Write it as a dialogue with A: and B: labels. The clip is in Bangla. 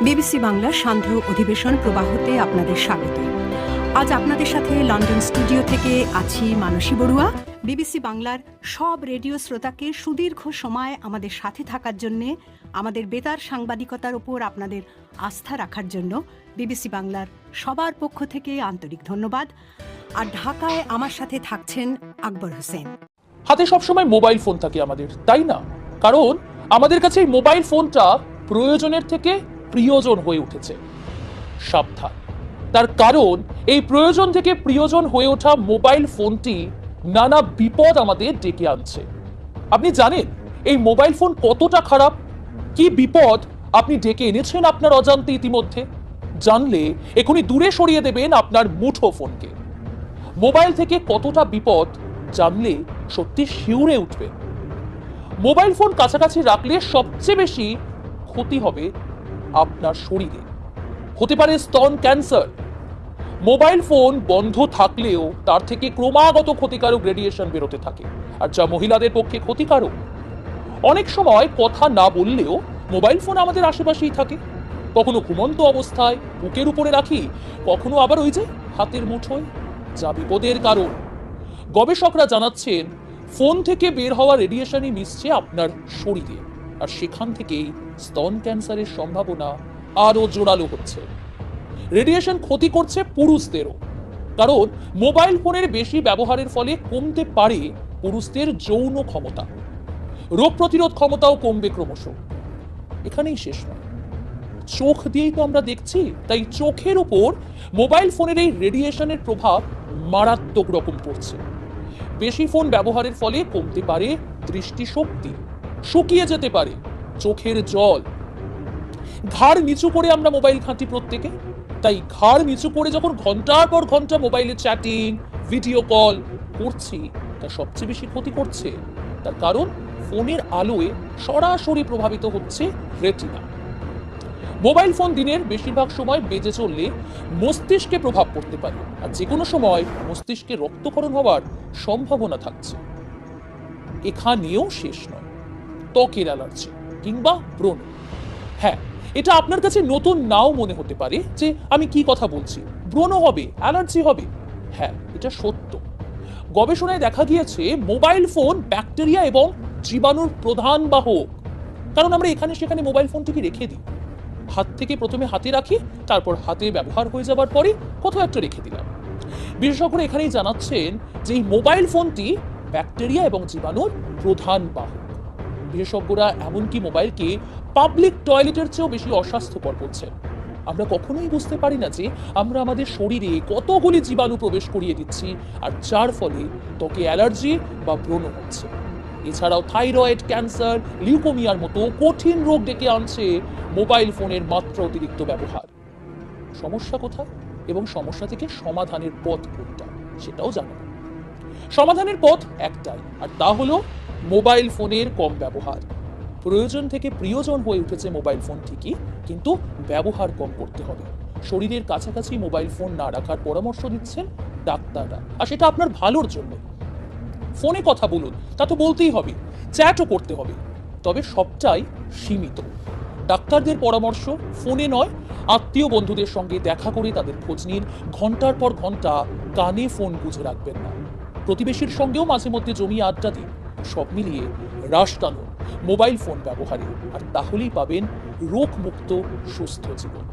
A: বিবিসি বাংলার সান্ধ্য অধিবেশন প্রবাহতে আপনাদের স্বাগত। আজ আপনাদের সাথে লন্ডন স্টুডিও থেকে আছি মানসী বড়ুয়া। বিবিসি বাংলার সব রেডিও শ্রোতাকে সুদীর্ঘ সময় আমাদের সাথে থাকার জন্যে, আমাদের বেতার সাংবাদিকতার উপর আপনাদের আস্থা রাখার জন্য বিবিসি বাংলার সবার পক্ষ থেকে আন্তরিক ধন্যবাদ। আর ঢাকায় আমার সাথে থাকছেন আকবর হোসেন।
B: হাতে সবসময় মোবাইল ফোন থাকে আমাদের, তাই না? কারণ আমাদের কাছে এই মোবাইল ফোনটা প্রয়োজনের থেকে প্রিয়জন হয়ে উঠেছে। সাবধান, তার কারণ এই প্রয়োজন থেকে প্রিয়জন হয়ে ওঠা মোবাইল ফোনটি নানা বিপদ আমাদের ডেকে আনছে। আপনি জানেন এই মোবাইল ফোন কতটা খারাপ? কি বিপদ আপনি ডেকে এনেছেন আপনার অজান্তে ইতিমধ্যে? জানলে এখনই দূরে সরিয়ে দেবেন আপনার মুঠো ফোনকে। মোবাইল থেকে কতটা বিপদ জানলে সত্যি শিউরে উঠবে। মোবাইল ফোন কাছাকাছি রাখলে সবচেয়ে বেশি ক্ষতি হবে আপনার শরীরে। হতে পারে স্তন ক্যান্সার। মোবাইল ফোন বন্ধ থাকলেও তার থেকে ক্রমাগত ক্ষতিকারক রেডিয়েশন বেরোতে থাকে, আর যা মহিলাদের পক্ষে ক্ষতিকারক। অনেক সময় কথা না বললেও মোবাইল ফোন আমাদের আশেপাশেই থাকে। কখনো ঘুমন্ত অবস্থায় বুকের উপরে রাখি, কখনো আবার ওই যে হাতের মুঠোয়, যা বিপদের কারণ। গবেষকরা জানাচ্ছেন ফোন থেকে বের হওয়া রেডিয়েশনই মিশছে আপনার শরীরে, আর সেখান থেকেই স্তন ক্যান্সারের সম্ভাবনা আরো জোরালো হচ্ছে। রেডিয়েশন ক্ষতি করছে পুরুষদেরও, কারণ মোবাইল ফোনের বেশি ব্যবহারের ফলে কমতে পারে পুরুষদের যৌন ক্ষমতা, রোগ প্রতিরোধ ক্ষমতাও কমবে ক্রমশ। এখানেই শেষ নয়, চোখ দিয়েই তো আমরা দেখছি, তাই চোখের উপর মোবাইল ফোনের এই রেডিয়েশনের প্রভাব মারাত্মক রকম পড়ছে। বেশি ফোন ব্যবহারের ফলে কমতে পারে দৃষ্টিশক্তি, শুকিয়ে যেতে পারে চোখের জল। ঘাড় নিচু করে আমরা মোবাইল ঘাঁটি প্রত্যেকে, তাই ঘাড় নিচু করে যখন ঘন্টার পর ঘন্টা মোবাইলে চ্যাটিং, ভিডিও কল করছি, তা সবচেয়ে বেশি ক্ষতি করছে। তার কারণ ফোনের আলোয় সরাসরি প্রভাবিত হচ্ছে রেটিনা। মোবাইল ফোন দিনের বেশিরভাগ সময় বেজে চললে মস্তিষ্কে প্রভাব পড়তে পারে, আর যে কোনো সময় মস্তিষ্কে রক্তক্ষরণ হওয়ার সম্ভাবনা থাকছে। এখানেও শেষ নয়, ত্বকের অ্যালার্জি কিংবা ব্রণ। হ্যাঁ, এটা আপনার কাছে নতুন নাও মনে হতে পারে যে আমি কি কথা বলছি, ব্রণ হবে, অ্যালার্জি হবে। হ্যাঁ, এটা সত্য। গবেষণায় দেখা গিয়েছে মোবাইল ফোন ব্যাকটেরিয়া এবং জীবাণুর প্রধান বাহক। কারণ আমরা এখানে সেখানে মোবাইল ফোনটিকে রেখে দিই। হাত থেকে প্রথমে হাতে রাখি, তারপর হাতে ব্যবহার হয়ে যাবার পরে কোথাও একটা রেখে দিলাম। বিশেষজ্ঞরা এখানেই জানাচ্ছেন যে এই মোবাইল ফোনটি ব্যাকটেরিয়া এবং জীবাণুর প্রধান বাহক। বিশেষজ্ঞরা এমনকি মোবাইলকে পাবলিক টয়লেটের চেয়েও বেশি অস্বাস্থ্যকর বলছেন। আমরা কখনোই বুঝতে পারি না যে আমরা আমাদের শরীরে কতগুলি জীবাণু প্রবেশ করিয়ে দিচ্ছি, আর যার ফলে ত্বকে অ্যালার্জি বা ব্রণ হচ্ছে। এছাড়াও থাইরয়েড, ক্যান্সার, লিউকোমিয়ার মতো কঠিন রোগ ডেকে আনছে মোবাইল ফোনের মাত্রা অতিরিক্ত ব্যবহার। সমস্যা কোথায় এবং সমস্যা থেকে সমাধানের পথ কোনটা সেটাও জানাবো। সমাধানের পথ একটাই, আর তা হলো মোবাইল ফোনের কম ব্যবহার। প্রয়োজন থেকে প্রিয়জন হয়ে উঠেছে মোবাইল ফোন ঠিকই, কিন্তু ব্যবহার কম করতে হবে। শরীরের কাছাকাছি মোবাইল ফোন না রাখার পরামর্শ দিচ্ছেন ডাক্তাররা, আর সেটা আপনার ভালোর জন্য। ফোনে কথা বলুন, তা তো বলতেই হবে, চ্যাটও করতে হবে, তবে সবটাই সীমিত। ডাক্তারদের পরামর্শ ফোনে নয়, আত্মীয় বন্ধুদের সঙ্গে দেখা করে তাদের খোঁজ নিন। ঘন্টার পর ঘন্টা কানে ফোন গুঁজে রাখবেন না। প্রতিবেশীর সঙ্গেও মাঝে মধ্যে জমিয়ে আড্ডা দিন। সব মিলিয়ে হ্রাস টানুন মোবাইল ফোন ব্যবহারে, আর তাহলেই পাবেন রোগমুক্ত সুস্থ জীবন।